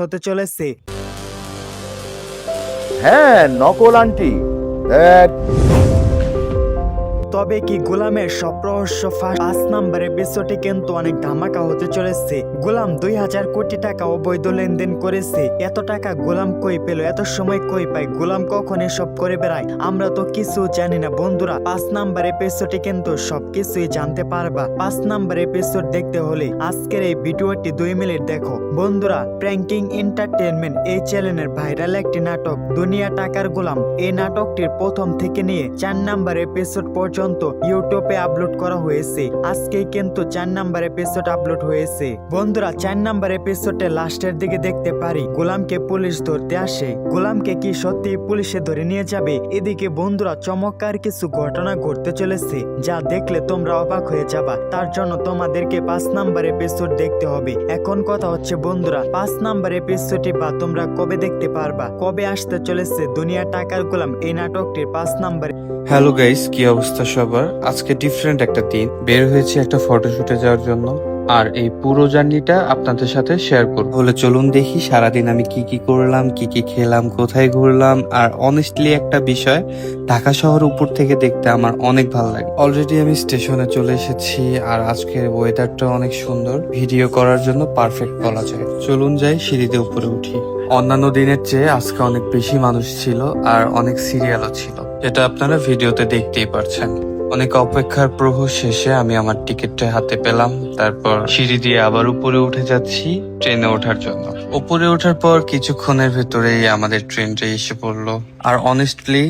হতে চলেছে। হ্যাঁ, নকল আন্টি দেখ। তবে কি গোলামের সব রহস্য ফাঁস? 5 নম্বর এপিসোডে কিন্তু অনেক ধামাকা হতে চলেছে। গোলাম 2000 কোটি টাকা অবৈধ লেনদেন করেছে। এত টাকা গোলাম কই পেল? এত সময় কই পায়? গোলাম কখন এসব করে বেড়ায়? আমরা তো কিছু জানি না বন্ধুরা। 5 নম্বর এপিসোডে কিন্তু সবকিছুই জানতে পারবা। 5 নম্বর এপিসোড দেখতে হলে আজকের এই ভিডিওটি 2 মিনিট দেখো বন্ধুরা। প্র্যাঙ্কিং এন্টারটেইনমেন্ট এই চ্যানেলের ভাইরাল একটি নাটক দুনিয়া টাকার গোলাম। এই নাটকটির প্রথম থেকে নিয়ে 4 নম্বর এপিসোড পর্যন্ত ইউটিউবে আপলোড করা হয়েছে। আজকেই কিন্তু 4 নম্বর এপিসোড আপলোড হয়েছে বন্ধুরা। 4 নম্বর এপিসোডে লাস্টের দিকে দেখতে পারি গোলামকে পুলিশ ধরতে আসে। গোলামকে কি সত্যি পুলিশে ধরে নিয়ে যাবে? এদিকে বন্ধুরা চমৎকার কিছু ঘটনা ঘটতে চলেছে যা দেখলে তোমরা অবাক হয়ে যাবা। তার জন্য তোমাদেরকে 5 নম্বর এপিসোড দেখতে হবে। এখন কথা হচ্ছে বন্ধুরা 5 নম্বর এপিসোডটি বা তোমরা কবে দেখতে পারবা? কবে আসতে চলেছে দুনিয়া টাকার গোলাম এই নাটকটির 5 নম্বর? হ্যালো গাইস, কি অবস্থা সবার? আজকে ডিফারেন্ট একটা দিন, বের হয়েছে একটা ফটোশুটে যাওয়ার জন্য। আর এই পুরো জার্নিটা আপনাদের সাথে শেয়ার করব। বলে চলুন দেখি সারাদিন আমি কি কি করলাম, কি কি খেলাম, কোথায় ঘুরলাম। আর অনেস্টলি একটা বিষয়, ঢাকা শহর উপর থেকে দেখতে আমার অনেক ভালো লাগে। অলরেডি আমি স্টেশনে চলে এসেছি আর আজকের ওয়েদারটা অনেক সুন্দর, ভিডিও করার জন্য পারফেক্ট বলা যায়। চলুন যাই, সিঁড়িতে উপরে উঠি। অন্যান্য দিনের চেয়ে আজকে অনেক বেশি মানুষ ছিল আর অনেক সিরিয়ালও ছিল, যেটা আপনারা ভিডিওতে দেখতেই পারছেন। অনেক অপেক্ষার প্রহর শেষে আমি আমার টিকিটটা হাতে পেলাম। তারপর সিঁড়ি দিয়ে আবার উপরে উঠে যাচ্ছি ট্রেনে ওঠার জন্য। উপরে ওঠার পর কিছুক্ষণের ভেতরেই আমাদের ট্রেনটা এসে পড়লো। আর অনেস্টলি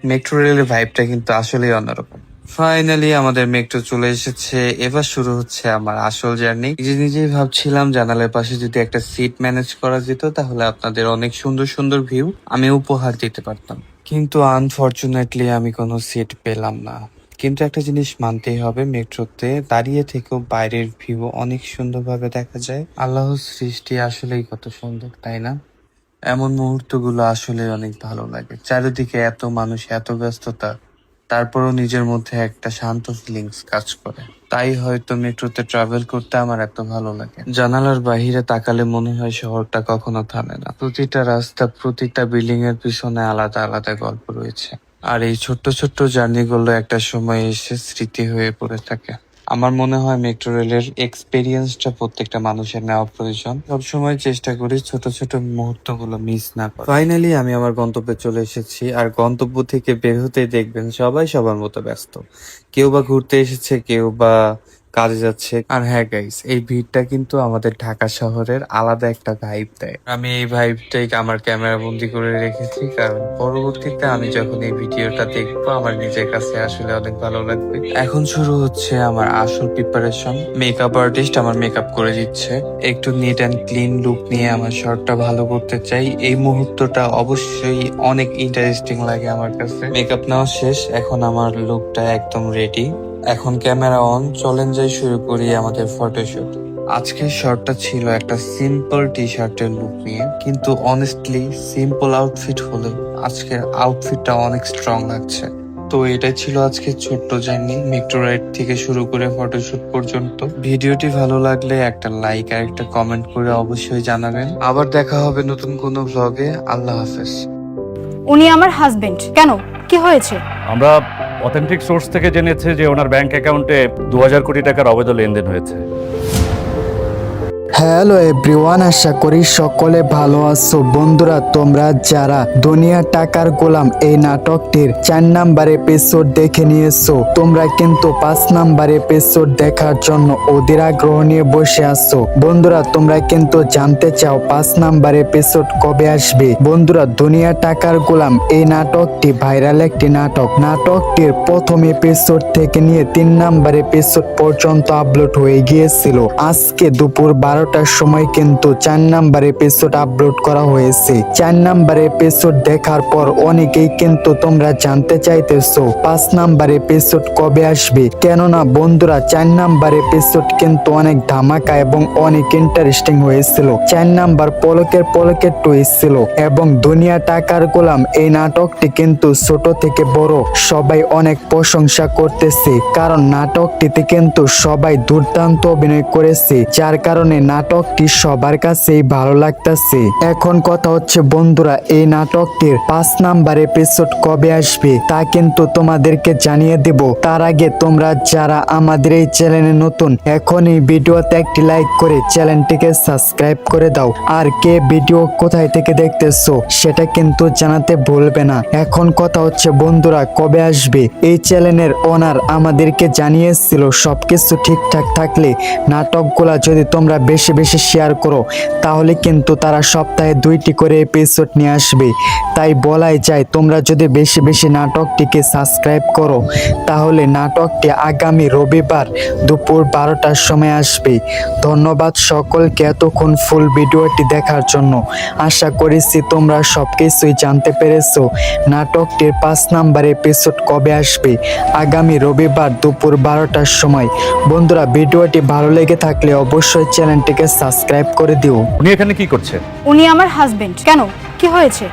মেট্রো রেলের ভাইবটা কিন্তু আসলেই অন্যরকম। ফাইনালি আমাদের মেট্রো চলে এসেছে। এবার শুরু হচ্ছে আমার আসল জার্নি। নিজেই ভাবছিলাম জানালার পাশে যদি একটা সিট ম্যানেজ করা যেত তাহলে আপনাদের অনেক সুন্দর সুন্দর ভিউ আমি উপহার দিতে পারতাম। কিন্তু আনফরচুনেটলি আমি কোনো সিট পেলাম না। কিন্তু একটা জিনিস মানতেই হবে, মেট্রোতে দাঁড়িয়ে থেকেও বাইরের ভিউ অনেক সুন্দরভাবে দেখা যায়। আল্লাহর সৃষ্টি আসলেই কত সুন্দর, তাই না? এমন মুহূর্তগুলো আসলে অনেক ভালো লাগে। চারিদিকে এত মানুষ, এত ব্যস্ততা, তারপরও নিজের মধ্যে একটা শান্ত ফিলিংস কাজ করে। তাই হয়তো মেট্রোতে ট্রাভেল করতে আমার এত ভালো লাগে। জানালার বাহিরে তাকালে মনে হয় শহরটা কখনো থামে না। প্রতিটা রাস্তা, প্রতিটা বিল্ডিং এর পিছনে আলাদা আলাদা গল্প রয়েছে। আর এই ছোট্ট ছোট্ট জার্নিগুলো একটা সময় এসে স্মৃতি হয়ে পড়ে থাকে। আমার মনে হয় মেট্রো রেলের এক্সপেরিয়েন্সটা প্রত্যেকটা মানুষের নেওয়া প্রয়োজন। সবসময় চেষ্টা করি ছোট ছোট মুহূর্তগুলো মিস না করা। ফাইনালি আমি আমার গন্তব্যে চলে এসেছি। আর গন্তব্য থেকে বের হতেই দেখবেন সবাই সবার মতো ব্যস্ত। কেউ বা ঘুরতে এসেছে, কেউ বা কাজে যাচ্ছে। আর হ্যাঁ গাইস, এই ভিড়টা কিন্তু আমাদের ঢাকা শহরের আলাদা একটা ভাইব দেয়। আমি এই ভাইবটাই আমার ক্যামেরা বন্দি করে রেখেছি, কারণ পরবর্তীতে আমি যখন এই ভিডিওটা দেখবো আমার নিজের কাছে আসলে অনেক ভালো লাগবে। এখন শুরু হচ্ছে আমার আসল প্রিপারেশন। মেকআপ আর্টিস্ট আমার মেকআপ করে দিচ্ছে। একটু নিট অ্যান্ড ক্লিন লুক নিয়ে আমার শর্টটা ভালো করতে চাই। এই মুহূর্তটা অবশ্যই অনেক ইন্টারেস্টিং লাগে আমার কাছে। মেকআপ নেওয়া শেষ, এখন আমার লুকটা একদম রেডি। এখন ক্যামেরা অন, চলেন যাই শুরু করি আমাদের ফটোশুট। আজকের শটটা ছিল একটা সিম্পল টি শার্টের লুক নিয়ে, কিন্তু অনেস্টলি সিম্পল আউটফিট হলেও আজকের আউটফিটটা অনেক স্ট্রং লাগছে। তো এটাই ছিল আজকের ছোট্ট জার্নি, মেট্রো রাইড থেকে শুরু করে ফটোশুট পর্যন্ত। ভিডিওটি ভালো লাগলে একটা লাইক আর একটা কমেন্ট করে অবশ্যই জানাবেন। আবার দেখা হবে নতুন কোনো ভ্লগে। আল্লাহ হাফেজ। উনি আমার হাজবেন্ড। কেন, কি হয়েছে? আমরা অথেন্টিক সোর্স থেকে জেনেছি যে ওনার ব্যাংক অ্যাকাউন্টে 2000 কোটি টাকার অবৈধ লেনদেন হয়েছে। হ্যালো এভরিওয়ান, আশা করি সকলে ভালো আছো বন্ধুরা। তোমরা যারা দুনিয়া টাকার গোলাম এই নাটকটির 4 নাম্বার এপিসোড দেখে নিয়েছো, তোমরা কিন্তু 5 নাম্বার এপিসোড দেখার জন্য অধীর আগ্রহ নিয়ে বসে আছো বন্ধুরা। তোমরা কিন্তু জানতে চাও 5 নাম্বার এপিসোড কবে আসবে বন্ধুরা। দুনিয়া টাকার গোলাম এই নাটকটি ভাইরাল একটি নাটক। নাটকটির প্রথম এপিসোড থেকে নিয়ে 3 নাম্বার এপিসোড পর্যন্ত আপলোড হয়ে গিয়েছিল। আজকে দুপুর 12টার সময় কিন্তু 4 নাম্বার এপিসোড আপলোড করা হয়েছে। 4 নাম্বার এপিসোড দেখার পর অনেকেই কিন্তু তোমরা জানতে চাইতেছো 5 নাম্বার এপিসোড কবে আসবে। কেননা বন্ধুরা 4 নাম্বার এপিসোড কিন্তু অনেক ধামাকা এবং অনেক ইন্টারেস্টিং হয়েছিল। 4 নাম্বার পলকের টুইস্ট ছিল এবং দুনিয়া টাকার গোলাম এই নাটকটি কিন্তু ছোট থেকে বড় সবাই অনেক প্রশংসা করতেছে, কারণ নাটকটিতে কিন্তু সবাই দুর্দান্ত অভিনয় করেছে, যার কারণে নাটকটি সবার কাছেই ভালো লাগতেছে। এখন কথা হচ্ছে বন্ধুরা, এই নাটকটির 5 নাম্বার এপিসোড কবে আসবে তা কিন্তু তোমাদেরকে জানিয়ে দেব। তার আগে তোমরা যারা আমাদের এই চ্যানেলে নতুন, এখনই ভিডিওতে একটি লাইক করে চ্যানেলটিকে সাবস্ক্রাইব করে দাও। আর কে ভিডিও কোথায় থেকে দেখতেছো সেটা কিন্তু জানাতে ভুলবে না। এখন কথা হচ্ছে বন্ধুরা, কবে আসবে? এই চ্যানেলের ওনার আমাদেরকে জানিয়েছিল সবকিছু ঠিকঠাক থাকলে নাটকগুলা যদি তোমরা বেশি বেশি শেয়ার করো তাহলে কিন্তু তারা সপ্তাহে 2টি করে এপিসোড নিয়ে আসবে। তাই বলাই যায় তোমরা যদি বেশি বেশি নাটকটিকে সাবস্ক্রাইব করো তাহলে নাটকটি আগামী রবিবার দুপুর 12টার সময় আসবে। ধন্যবাদ সকলকে এতক্ষণ ফুল ভিডিওটি দেখার জন্য। আশা করেছি তোমরা সবকিছুই জানতে পেরেছো। নাটকটির 5 নাম্বার এপিসোড কবে আসবে? আগামী রবিবার দুপুর 12টার সময়। বন্ধুরা, ভিডিওটি ভালো লেগে থাকলে অবশ্যই চ্যানেলটিকে সাবস্ক্রাইব করে দিও। উনি এখানে কি করছেন? উনি আমার হাজবেন্ড। কেন, কি হয়েছে?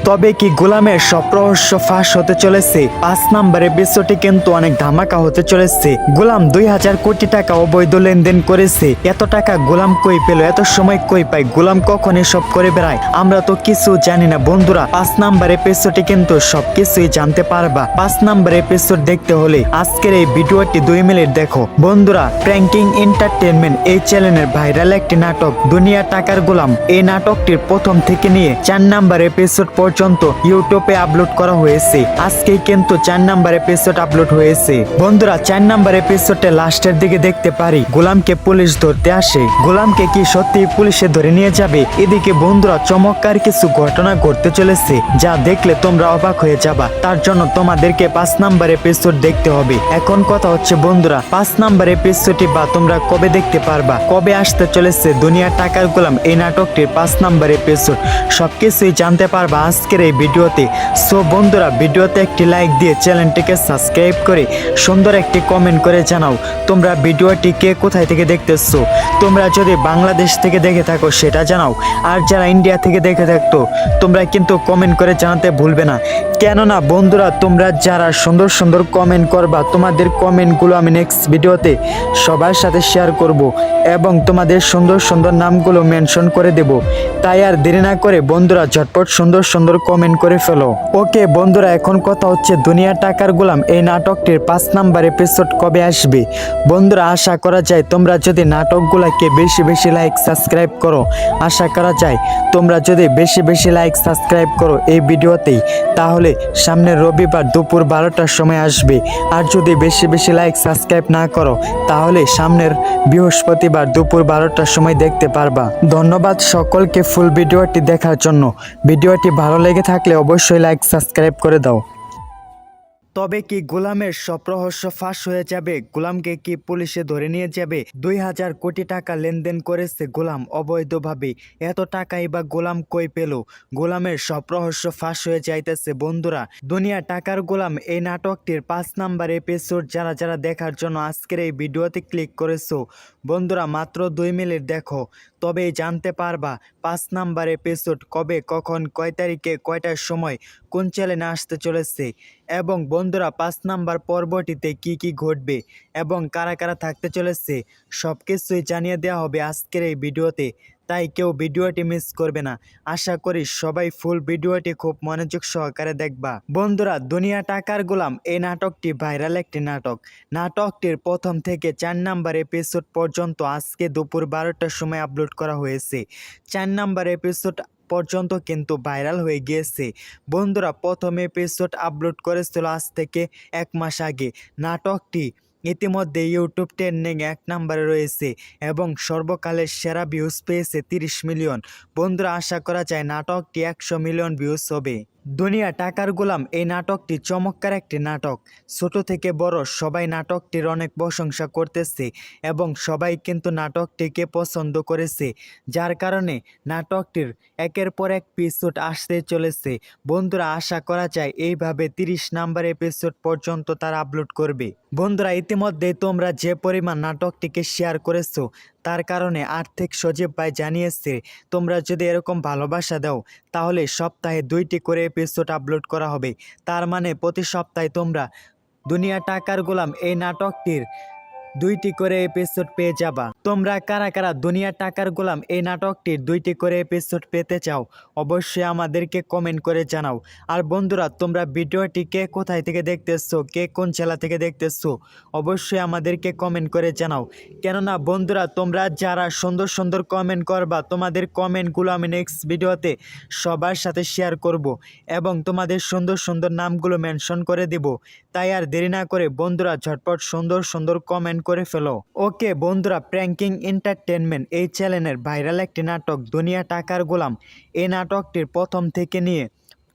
তবে কি গোলামের সব রহস্য ফাঁস হতে চলেছে? 5 নাম্বার এপিসোডে কিন্তু অনেক ধামাকা হতে চলেছে। গোলাম 2000 কোটি টাকা অবৈধ লেনদেন করেছে। এত টাকা গোলাম কই পেল? এত সময় কই পায়? গোলাম কখন এসব করে বেড়ায়? আমরা তো কিছু জানি না। বন্ধুরা, 5 নাম্বার এপিসোডে কিন্তু সবকিছুই জানতে পারবা। 5 নাম্বার এপিসোড দেখতে হলে আজকের এই ভিডিওটি 2 মিনিট দেখো। বন্ধুরা, প্র্যাঙ্কিং এন্টারটেইনমেন্ট এই চ্যানেলের ভাইরাল একটি নাটক দুনিয়া টাকার গোলাম, এই নাটকটির প্রথম থেকে নিয়ে 4 নাম্বার এপিসোড পর্যন্ত ইউটিউবে আপলোড করা হয়েছে। আজকেই কিন্তু 4 নাম্বার এপিসোড আপলোড হয়েছে। বন্ধুরা, 4 নাম্বার এপিসোডে লাস্টের দিকে দেখতে পারি গোলামকে পুলিশ ধরতে আসে। গোলামকে কি সত্যি পুলিশে ধরে নিয়ে যাবে? এদিকে বন্ধুরা, চমৎকার কিছু ঘটনা ঘটতে চলেছে যা দেখলে তোমরা অবাক হয়ে যাবা। তার জন্য তোমাদেরকে 5 নাম্বার এপিসোড দেখতে হবে। এখন কথা হচ্ছে বন্ধুরা, 5 নাম্বার এপিসোডটি বা তোমরা কবে দেখতে পারবা? কবে আসতে চলেছে দুনিয়া টাকার গোলাম এই নাটকটির 5 নাম্বার এপিসোড? সবকিছুই জানতে পারবা আজকের এই ভিডিওতে। সো বন্ধুরা, ভিডিওতে একটি লাইক দিয়ে চ্যানেলটিকে সাবস্ক্রাইব করে সুন্দর একটি কমেন্ট করে জানাও তোমরা ভিডিওটি কে কোথায় থেকে দেখতেছো। তোমরা যদি বাংলাদেশ থেকে দেখে থাকো সেটা জানাও, আর যারা ইন্ডিয়া থেকে দেখে থাকতো তোমরা কিন্তু কমেন্ট করে জানাতে ভুলবে না। কেননা বন্ধুরা, তোমরা যারা সুন্দর সুন্দর কমেন্ট করবা তোমাদের কমেন্টগুলো আমি নেক্সট ভিডিওতে সবার সাথে শেয়ার করব এবং তোমাদের সুন্দর সুন্দর নামগুলো মেনশন করে দেব। তাই আর দেরি না করে বন্ধুরা ঝটপট সুন্দর সুন্দর কমেন্ট করে ফেলো। ওকে বন্ধুরা, এখন কথা হচ্ছে দুনিয়া টাকার গোলাম এই নাটকটির 5 নাম্বার এপিসোড কবে আসবে? বন্ধুরা, আশা করা যায় তোমরা যদি নাটকগুলোকে বেশি বেশি লাইক সাবস্ক্রাইব করো, আশা করা যায় তোমরা যদি বেশি বেশি লাইক সাবস্ক্রাইব করো এই ভিডিওতেই, তাহলে সামনের রবিবার দুপুর 12টার সময় আসবে। আর যদি বেশি বেশি লাইক সাবস্ক্রাইব না করো তাহলে সামনের বৃহস্পতিবার দুপুর 12টার সময় দেখতে পারবা। ধন্যবাদ সকলকে ফুল ভিডিওটি দেখার জন্য। ভিডিওটি ভালো লেগে থাকলে অবশ্যই লাইক সাবস্ক্রাইব করে দাও। তবে কি গোলামের সব রহস্য ফাঁস হয়ে যাবে? গোলামকে কি পুলিশে ধরে নিয়ে যাবে? 2000 কোটি টাকা লেনদেন করেছে গোলাম অবৈধভাবে। এত টাকাই বা গোলাম কই পেল? গোলামের সব রহস্য ফাঁস হয়ে যাইতেছে। বন্ধুরা, দুনিয়া টাকার গোলাম এই নাটকটির 5 নাম্বার এপিসোড যারা যারা দেখার জন্য আজকের এই ভিডিওতে ক্লিক করেছো, বন্ধুরা মাত্র 2 মিনিট দেখো, তবেই জানতে পারবা 5 নাম্বার এপিসোড কবে, কখন, কয় তারিখে, কয়টার সময় কোন চ্যানেলে আসতে চলেছে এবং বন্ধুরা 5 নাম্বার পর্বটিতে কি কি ঘটবে এবং কারা কারা থাকতে চলেছে সবকিছুই জানিয়ে দেওয়া হবে আজকের এই ভিডিওতে। তাই কেউ ভিডিওটি মিস করবে না। আশা করি সবাই ফুল ভিডিওটি খুব মনোযোগ সহকারে দেখবা। বন্ধুরা, দুনিয়া টাকার গোলাম এই নাটকটি ভাইরাল একটি নাটক। নাটকটির প্রথম থেকে 4 নাম্বার এপিসোড পর্যন্ত আজকে দুপুর 12টার সময় আপলোড করা হয়েছে। 4 নাম্বার এপিসোড পর্যন্ত কিন্তু ভাইরাল হয়ে গিয়েছে। বন্ধুরা, প্রথম এপিসোড আপলোড করেছিল আজ থেকে 1 মাস আগে। নাটকটি ইতিমধ্যে ইউটিউব ট্রেন্ডিং 1 নম্বরে রয়েছে এবং সর্বকালের সেরা ভিউজ পেয়েছে 30 মিলিয়ন। বন্ধুরা, আশা করা যায় নাটকটি 100 মিলিয়ন ভিউজ হবে। দুনিয়া টাকার গোলাম এই নাটকটি চমৎকার একটি নাটক। ছোট থেকে বড় সবাই নাটকটির অনেক প্রশংসা করতেছে এবং সবাই কিন্তু নাটকটিকে পছন্দ করেছে, যার কারণে নাটকটির একের পর এক এপিসোড আসতে চলেছে। বন্ধুরা, আশা করা যায় এইভাবে 30 নাম্বার এপিসোড পর্যন্ত তারা আপলোড করবে। বন্ধুরা, ইতিমধ্যে তোমরা যে পরিমাণ নাটকটিকে শেয়ার করেছো তার কারণে আর্থিক সজীব ভাই জানিয়েছে তোমরা যদি এরকম ভালোবাসা দাও তাহলে সপ্তাহে 2টি করে এপিসোড আপলোড করা হবে। তার মানে প্রতি সপ্তাহে তোমরা দুনিয়া টাকার গোলাম এই নাটকটির 2টি করে এপিসোড পেয়ে যাবা। তোমরা কারা কারা দুনিয়া টাকার গোলাম এই নাটকটির 2টি করে এপিসোড পেতে চাও অবশ্যই আমাদেরকে কমেন্ট করে জানাও। আর বন্ধুরা তোমরা ভিডিওটি কে কোথায় থেকে দেখতেছো, কে কোন জেলা থেকে দেখতেছো অবশ্যই আমাদেরকে কমেন্ট করে জানাও। কেননা বন্ধুরা তোমরা যারা সুন্দর সুন্দর কমেন্ট করবা তোমাদের কমেন্টগুলো আমি নেক্সট ভিডিওতে সবার সাথে শেয়ার করব এবং তোমাদের সুন্দর সুন্দর নামগুলো মেনশন করে দিব। তাই আর দেরি না করে বন্ধুরা ঝটপট সুন্দর সুন্দর কমেন্ট করে ফেলো। ওকে বন্ধুরা, প্র্যাঙ্কিং এন্টারটেনমেন্ট এই চ্যানেলের ভাইরাল একটি নাটক দুনিয়া টাকার গোলাম, এই নাটকটির প্রথম থেকে নিয়ে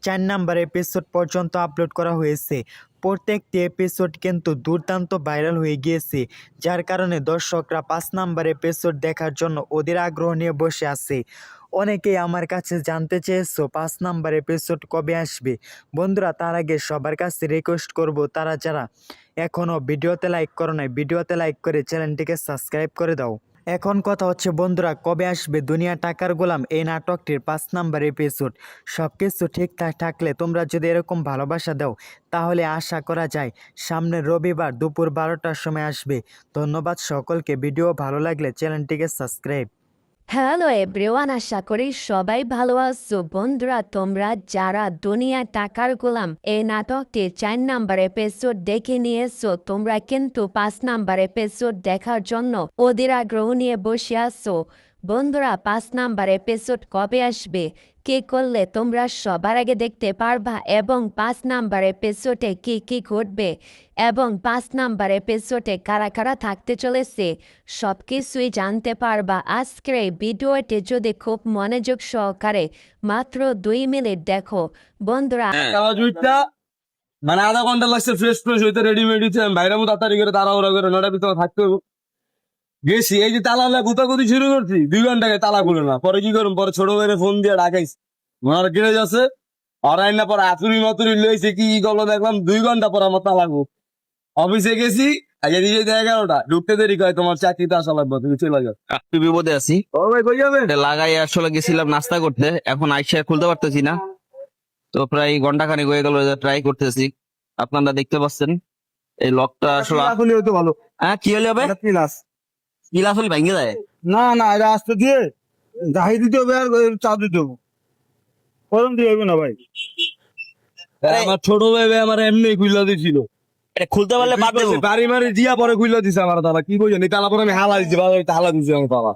4 নাম্বার এপিসোড পর্যন্ত আপলোড করা হয়েছে। প্রত্যেকটি এপিসোড কিন্তু দুর্দান্ত ভাইরাল হয়ে গিয়েছে, যার কারণে দর্শকরা 5 নাম্বার এপিসোড দেখার জন্য ওদের আগ্রহ নিয়ে বসে আছে। অনেকেই আমার কাছে জানতে চেয়েছো 5 নাম্বার এপিসোড কবে আসবে। বন্ধুরা তার আগে সবার কাছে রিকোয়েস্ট করব, তারা যারা এখনও ভিডিওতে লাইক করো নাই ভিডিওতে লাইক করে চ্যানেলটিকে সাবস্ক্রাইব করে দাও। এখন কথা হচ্ছে বন্ধুরা কবে আসবে দুনিয়া টাকার গোলাম এই নাটকটির 5 নাম্বার এপিসোড। সব কিছু ঠিকঠাক থাকলে তোমরা যদি এরকম ভালোবাসা দাও তাহলে আশা করা যায় সামনের রবিবার দুপুর 12টার সময় আসবে। ধন্যবাদ সকলকে, ভিডিও ভালো লাগলে চ্যানেলটিকে সাবস্ক্রাইব। হ্যালো এভরিওয়ান, আশা করি সবাই ভালো আছো। বন্ধুরা তোমরা যারা দুনিয়া টাকার গোলাম এই নাটকটির 4 নাম্বার এপিসোড দেখে নিয়েছো, তোমরা কিন্তু 5 নাম্বার এপিসোড দেখার জন্য ওদের আগ্রহ নিয়ে বসে আছো। বন্ধুরা 5 নাম্বার এপিসোড কবে আসবে, কে করলে তোমরা সবার আগে দেখতে পারবা এবং 5 নাম্বার এপিসোডে কি কি ঘটবে এবং 5 নাম্বার এপিসোডে কারা কারা থাকতে চলেছে সব কিছুই জানতে পারবা। আজকের এই ভিডিওটি যদি খুব মনোযোগ সহকারে মাত্র 2 মিনিট দেখো বন্ধুরা। কালা জুইটটা মানে আধা ঘন্টা লাগছে ফ্রেশ হইতে রেডিমেড হইতে বাইরে মতো তাড়াতাড়ি করে তাড়াহুড়া করে নটার ভিতরে থাকতে হবে। গেছি এই যে তালা গুতাগুতি শুরু করছি 2 ঘন্টাকে তালা খুলে না। পরে কি করুন, পরে ছোট ভাইয়ের ফোন দিয়ে ডাকাইছি, ওনার গেড়ে যাচ্ছে আর আইন না পরে আতুরি মাতুরি লইছে কি করলো দেখলাম 2 ঘন্টা পর আমার তালা গো। অফিসে গেছি আগে দিয়ে 11টা ঢুকতে দেরি কয় তোমার চাকরিতে আসা লাগবে, তুমি চলে যাও। একটু বিপদে আছি, ও ভাই কই যাবে? এটা লাগাই আসলে গেছিলাম নাস্তা করতে, এখন আইসা খুলতে পারতেছি না। তো প্রায় ঘন্টা খানেক হয়ে গেল ট্রাই করতেছি। আপনারা দেখতে পাচ্ছেন এই লকটা আসলে খুলে হয়তো ভালো। হ্যাঁ কি হলে হবে, ক্লাস কি আসলে ভেঙে যায়। না না এটা আসতে দিয়ে দাহি দিতে হবে আর চা দিতে হবে, গরম দিয়ে হবে না ভাই। আমার ছোট ভাই আমার এমনি খুলে দিছিল, এটা খুলতে পারলে বাদ দেবো। বাড়ি মারি দিয়া পরে খুলে দিছে আমার দাদা। কি কইছেন এই তালা পরে আমি হালা দিচ্ছি, বাবা হালা দিচ্ছে আমার বাবা।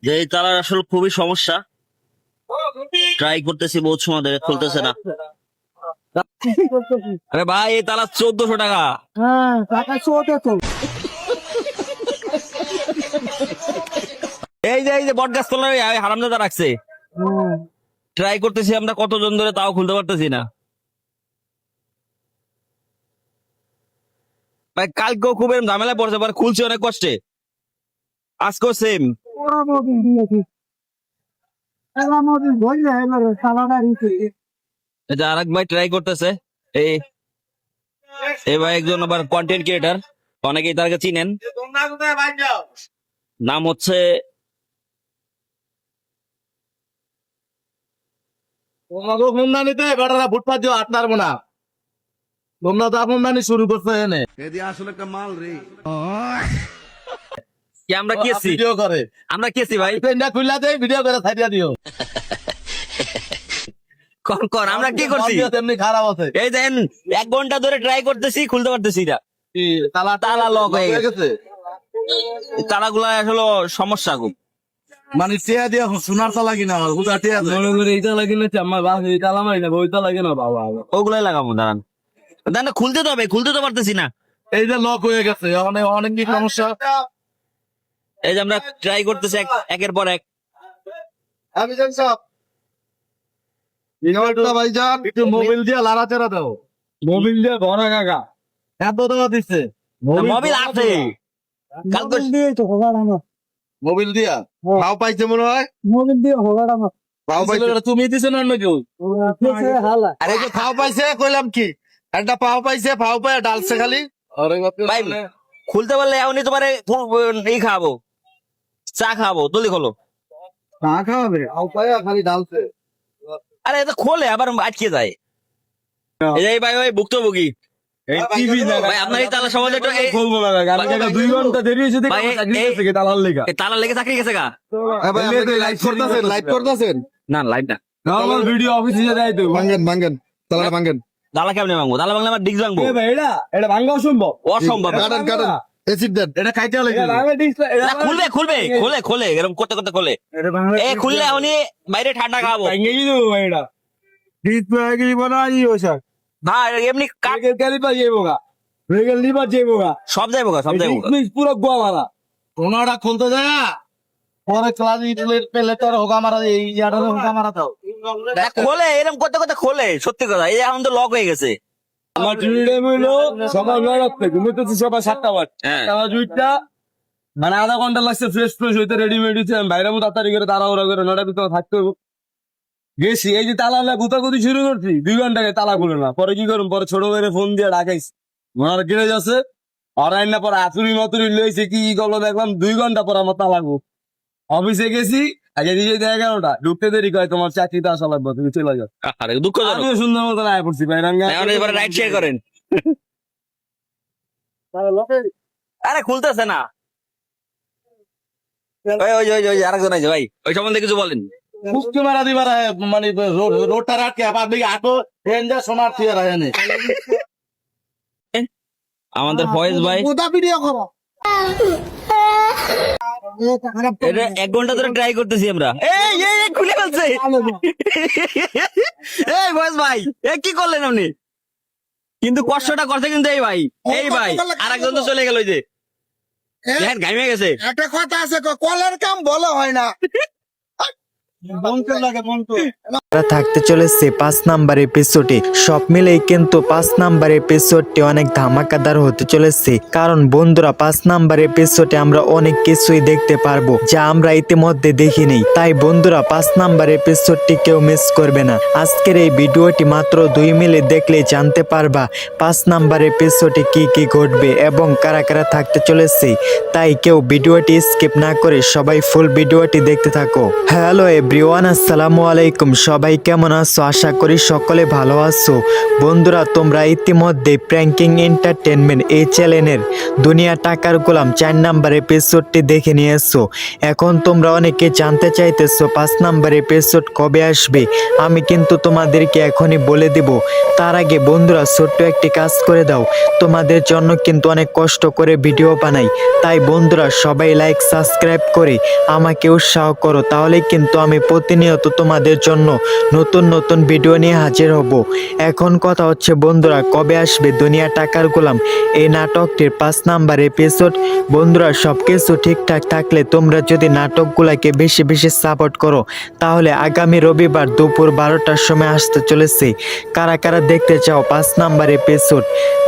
যে এই তালার আসলে খুবই সমস্যা, ট্রাই করতেছি বহুত সময় ধরে খুলতেছে না। আরে ভাই এই তালা 1400 টাকা। হ্যাঁ টাকা চোটে তো এই যে বট গাছ তোলার হারামজাদা রাখছে, ট্রাই করতেছি আমরা কতজন ধরে, তাও খুলতে পারতেছি না ভাই। কালকেও খুব এরকম ঝামেলা পড়ছে, পরে খুলছে অনেক কষ্টে, আজকেও সেম। এটা আরেক ভাই ট্রাই করতেছে, এই ভাই একজন আবার কন্টেন্ট ক্রিয়েটার, অনেকেই তাকে চিনেন। নাম হচ্ছে তোমাকে ফোনদানিতে বেটারা ফুটপাত দিয়ে হাত নাড়বো না, তোমরা তো ফোনদানি শুরু করছো এনে কি আমরা কি আছি, ভিডিও করে আমরা কি আছি ভাই, পেনটা খুললা দেই ভিডিও করে ছাড়িয়া দিও। কর আমরা কি করছি, তেমনি খারাপ আছে। এই দেন 1 ঘন্টা ধরে ট্রাই করতেছি, খুলতে পারতেছি না। তালা লক হয়ে গেছে, তালাগুলা আসলে সমস্যা খুব। মানে টিয়া দিয়ে সোনার তালা কিনা ওটা টিয়া মনে করে এইটা লাগে না আমার বাস এই তালা মারি না ওইটা লাগে না বাবা। ওগুলাই লাগাবো, দাঁড়ান দাঁড়ান, খুলতে তো হবে, খুলতে তো পারতেছি না। এই যে লক হয়ে গেছে অনেক অনেক কি সমস্যা। এই যে আমরা ট্রাই করতেছি একের পর এক। আমি জানি সব ভাইজান একটু মোবিল দিয়ে লাড়াচাড়া দাও, মোবিল দিয়ে ঘরে কাকা এত টাকা দিচ্ছে। মোবিল আছে কালকে, মোবিল দিয়া ভাও পাইছে মনে হয়, মোবিল দিয়ে ভাও পাইছে তুমি দিছো না অন্য কেউ। আরে যে ভাও পাইছে কইলাম কি একটা পাও পাইছে, ভাও পায় ডালছে খালি। ভাই খুলতে পারলে এখনই তোমার এই খাবো, চা খাবো, তুলি খোলো। চা খাওয়াবে ভাও পায় খালি ডালছে। আরে এটা খোলে আবার আটকে যায়। এই যে ভাই ওই ভুক্তভোগী এই টিভি না ভাই আপনার এই তালা সমাজে একটু এই খুলবো না গান গাইতে 2 ঘন্টা দেরি হয়েছে ভাই, থেকে তালার লেগা তালা লেগে চাকরি গেছে গা লাইভ করতেছেন না লাইভ না আমার ভিডিও অফিসে যাই তো ভাঙ্গেন তালাটা ভাঙ্গেন। তালা কেমনে ভাঙবো তালা ভাঙলে আমার ডিস্ক ভাঙবো এ ভাই এটা ভাঙা অসম্ভব অসম্ভব এসিড দেন। এটা খাইতে হলে না, খুলবে খুলবে খোলে খোলে এরকম করতে করতে খোলে এ খুললে উনি বাইরে ঠান্ডা খাওয়াবো ভাঙে কি দেবো ভাই এটা ডিস কি বানাই ওসা ভাই এমনি কাট রেগেল ক্যালিপার যাইবো গা রেগেল লিভার যাইবো গা সব যাইবো গা সব যাইবো গা। পুরো গোয়া মারা কোনটা খুলতে যায় না পরে ক্লাস পেলে তোর হোগা মারা এই ইয়াটা হোগা মারা দাও। না, খোলে এরকম করতে করতে খোলে সত্যি কথা এই এখন তো লক হয়ে গেছে আমার ডিউটি টাইম হইলো সকাল 9টা থেকে ঘুমাইতেছি সকাল 7টা বাজে হ্যাঁ তারা দুইটা মানে আধা ঘন্টা লাগছে ফ্রেশ হইতে রেডিমেড হইতে আমি বাইরে মতো তাড়াতাড়ি করে তাড়াহুড়া করে 9টার ভিতরে থাকতে হবে। গেছি এই যে তালা গুতাগুতি শুরু করছি 2 ঘন্টা আগে তালা খুলে না পরে কি করুম পরে ছোট ভাইরে ফোন দিয়ে ডাকাইছি ওনার কিনে যাচ্ছে আর আইন না পরে আতুরি মাতুরি লইছে কি করলো দেখলাম 2 ঘন্টা পর আমার তালা গো অফিসে গেছি আগে দিয়ে 11টা ঢুকতে দেরি কয় তোমার চাকরিতে আসা লাগবে তুমি চলে যাও আরে দুঃখজনক আমিও সুন্দর মতো আয় পড়ছি বাইরাঙ্গা এখন এবারে রাইট শেয়ার করেন আরে খুলতেছে না ওই আরেকজন আছে ভাই ওই সম্বন্ধে কিছু বলেন মুক্তি মারা দিবার মানে রোডটা রাখে পাবলিক আটো ট্রেন যা সোনার থিয়ে রাখেনি আমাদের ফয়েজ ভাই কোথা ভিডিও করো এটা 1 ঘন্টা ধরে ট্রাই করতেছি আমরা এই খুলে ফেলছে এই ফয়েজ ভাই এ কি করলেন আপনি কিন্তু কষ্টটা করছে কিন্তু এই ভাই আরেকজন তো চলে গেল ওই যে দেখেন ঘামে গেছে একটা কথা আছে কলের কাম বলো হয় না থাকতে চলেছে 5 নাম্বার এপিসোডে সব মিলেই কিন্তু 5 নাম্বার এপিসোডটি অনেক ধামাকাদার হতে চলেছে কারণ বন্ধুরা 5 নাম্বার এপিসোডে আমরা অনেক কিছুই দেখতে পারবো যা আমরা ইতিমধ্যে দেখিনি তাই বন্ধুরা 5 নাম্বার এপিসোডটি কেউ মিস করবে না আজকের এই ভিডিওটি মাত্র 2 মিনিট দেখলেই জানতে পারবা 5 নাম্বার এপিসোডে কি কি ঘটবে এবং কারা কারা থাকতে চলেছে তাই কেউ ভিডিওটি স্কিপ না করে সবাই ফুল ভিডিওটি দেখতে থাকো। হ্যালো এভরিওয়ান, আসসালামু আলাইকুম। সবাই কেমন আছো? আশা করি সকলে ভালো আছো। বন্ধুরা তোমরা ইতিমধ্যে প্র্যাঙ্কিং এন্টারটেনমেন্ট এই চ্যানেলের দুনিয়া টাকার গোলাম 4 নাম্বার এপিসোডটি দেখে নিয়েছো। এখন তোমরা অনেকে জানতে চাইতেছো 5 নাম্বার এপিসোড কবে আসবে। আমি কিন্তু তোমাদেরকে এখনই বলে দেব। তার আগে বন্ধুরা ছোট্ট একটি কাজ করে দাও, তোমাদের জন্য কিন্তু অনেক কষ্ট করে ভিডিও বানাই, তাই বন্ধুরা সবাই লাইক সাবস্ক্রাইব করে আমাকে উৎসাহ করো, তাহলে কিন্তু আমি প্রতিনিয়ত তোমাদের জন্য নতুন নতুন ভিডিও নিয়ে হাজির হব। এখন কথা হচ্ছে বন্ধুরা কবে আসবে দুনিয়া টাকার গোলাম এই নাটকটির 5 নাম্বার এপিসোড। বন্ধুরা সবকিছু ঠিকঠাক থাকলে তোমরা যদি নাটকগুলোকে বেশি বেশি সাপোর্ট করো তাহলে আগামী রবিবার দুপুর 12টার সময় আসতে চলেছে। কারা কারা দেখতে চাও 5 নাম্বার এপিসোড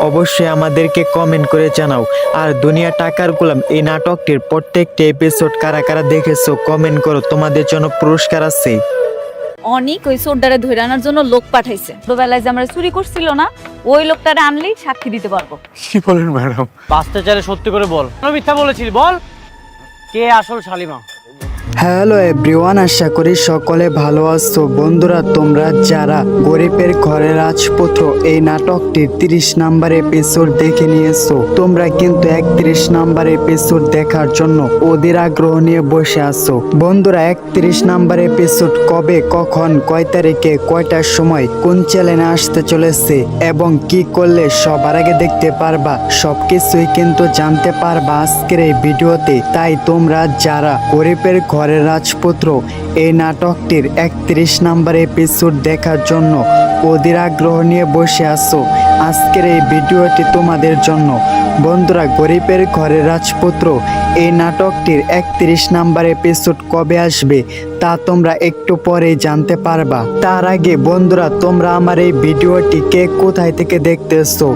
অবশ্যই আমাদেরকে কমেন্ট করে জানাও। আর দুনিয়া টাকার গোলাম এই নাটকটির প্রত্যেকটি এপিসোড কারা কারা দেখেছো কমেন্ট করো, তোমাদের জন্য পুরস্কার আছে। অনেক ওই সোডারে ধরে আনার জন্য লোক পাঠাইছে। ছোটবেলায় যে আমরা চুরি করছিল না, ওই লোকটারে আনলেই সাক্ষী দিতে পারবো। কি বলেন ম্যাডাম? বাঁচতে চাইলে সত্যি করে বল, মিথ্যা বলেছিলি বল, কে আসল শালিমা? হ্যালো এভরিওয়ান, আশা করি সকলে ভালো আছো। বন্ধুরা তোমরা যারা গরিবের ঘরের রাজপুত্র এই নাটকটির 30 নাম্বার এপিসোড দেখে নিয়েছো, তোমরা কিন্তু 31 নাম্বার এপিসোড দেখার জন্য ওদের আগ্রহ নিয়ে বসে আছো। বন্ধুরা 31 নাম্বার এপিসোড কবে, কখন, কয় তারিখে, কয়টার সময়, কোন চ্যানেলে আসতে চলেছে এবং কি করলে সবার আগে দেখতে পারবা, সবকিছুই কিন্তু জানতে পারবা আজকের এই ভিডিওতে। তাই তোমরা যারা গরিবের ঘরের রাজপুত্র এই নাটকটির 31 নাম্বার এপিসোড দেখার জন্য ওদের আগ্রহ নিয়ে বসে আছো, আজকের এই ভিডিওটি তোমাদের জন্য। বন্ধুরা গরিবের ঘরের রাজপুত্র এই নাটকটির 31 নাম্বার এপিসোড কবে আসবে তা তোমরা একটু পরেই জানতে পারবা। তার আগে বন্ধুরা তোমরা আমার এই ভিডিওটি কে কোথায় থেকে দেখতেছো,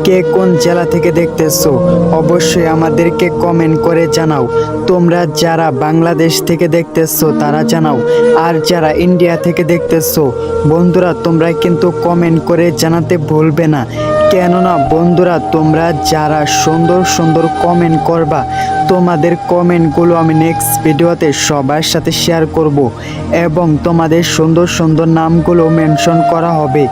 কে কোন জেলা থেকে দেখতেছো অবশ্যই আমাদেরকে কমেন্ট করে জানাও। তোমরা যারা বাংলাদেশ থেকে দেখতেছো তারা জানাও, আর যারা ইন্ডিয়া থেকে দেখতেছো বন্ধুরা তোমরা কিন্তু কমেন্ট করে জানাতে ভুলবে না কেননা বন্ধুরা তোমরা যারা সুন্দর সুন্দর কমেন্ট করবা তোমাদের কমেন্টগুলো আমি নেক্সট ভিডিওতে সবার সাথে শেয়ার করব এবং তোমাদের সুন্দর সুন্দর নামগুলো মেনশন করা হবে।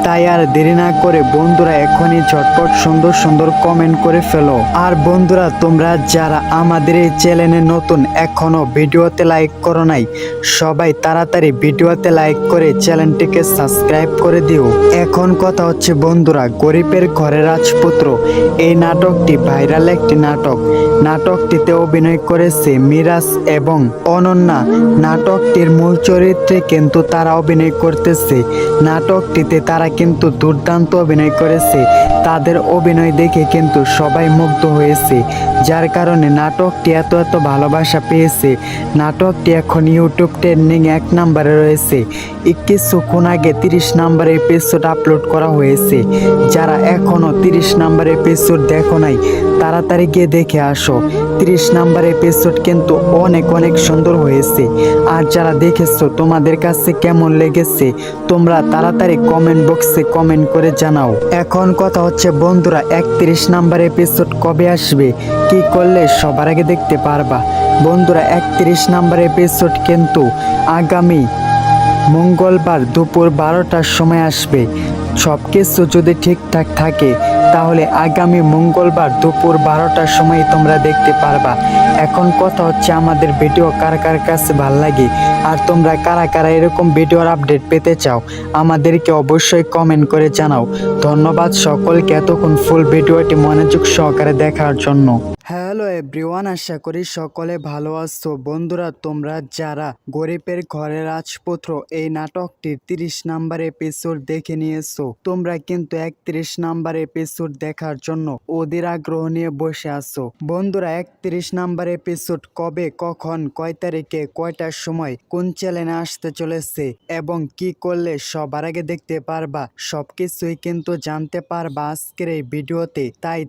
তাই আর দেরি না করে বন্ধুরা এখনই ঝটপট সুন্দর সুন্দর কমেন্ট করে ফেলো। আর বন্ধুরা তোমরা যারা আমাদের এই চ্যানেলে নতুন এখনো ভিডিওতে লাইক করো নাই সবাই তাড়াতাড়ি ভিডিওতে লাইক করে চ্যানেলটিকে সাবস্ক্রাইব করে দিও। এখন কথা হচ্ছে বন্ধুরা গরিবের ঘরে রাজপুত্র এই নাটকটি ভাইরাল একটি নাটকটিতে অভিনয় করেছে মিরাজ এবং অনন্যা। নাটকটির মূল চরিত্রে কিন্তু তারা অভিনয় করতেছে। নাটকটিতে তারা কিন্তু দুর্দান্ত অভিনয় করেছে। তাদের অভিনয় দেখে কিন্তু সবাই মুগ্ধ হয়েছে, যার কারণে নাটকটি এত ভালোবাসা পেয়েছে। নাটকটি এখন ইউটিউব ট্রেন্ডিং 1 নম্বরে রয়েছে। কিছুক্ষণ আগে 30 নম্বর এপিসোড আপলোড করা হয়েছে। যারা এখনো 30 নম্বর এপিসোড দেখো নাই তাড়াতাড়ি গিয়ে দেখে আসো। 30 নম্বর এপিসোড কিন্তু অনেক সুন্দর হয়েছে। আর যারা দেখেছো তোমাদের কাছে কেমন লেগেছে তোমরা তাড়াতাড়ি কমেন্ট বক্সে কমেন্ট করে জানাও। এখন কথা হচ্ছে বন্ধুরা 31 নম্বর এপিসোড কবে আসবে, কি করলে সবার আগে দেখতে পারবা। বন্ধুরা 31 নম্বর এপিসোড কিন্তু আগামী মঙ্গলবার দুপুর 12টার সময় আসবে। সব কিছু যদি ঠিকঠাক থাকে তাহলে আগামী মঙ্গলবার দুপুর 12টার সময় তোমরা দেখতে পারবা। এখন কথা হচ্ছে আমাদের ভিডিও কার কার কাছে ভালো লাগে আর তোমরা কারা এরকম ভিডিওর আপডেট পেতে চাও আমাদেরকে অবশ্যই কমেন্ট করে জানাও। ধন্যবাদ সকলকে এতক্ষণ ফুল ভিডিওটি মনোযোগ সহকারে দেখার জন্য। হ্যালো এভরিওয়ান, আশা করি সকলে ভালো আছো। বন্ধুরা তোমরা যারা গরিবের ঘরে রাজপুত্র এই নাটকটির 30 নম্বর এপিসোড দেখে নিয়েছো তোমরা কিন্তু 31 নম্বর এপিসোড দেখার জন্য ওদের আগ্রহ নিয়ে বসে আছো। বন্ধুরা 31 নম্বর এপিসোড কবে, কখন, কয় তারিখে, কয়টার সময় কোন চ্যানেলে আসতে চলেছে এবং কি করলে সবার আগে দেখতে পারবা সবকিছুই কিন্তু জানতে পারবা আজকের এই ভিডিওতে। তাই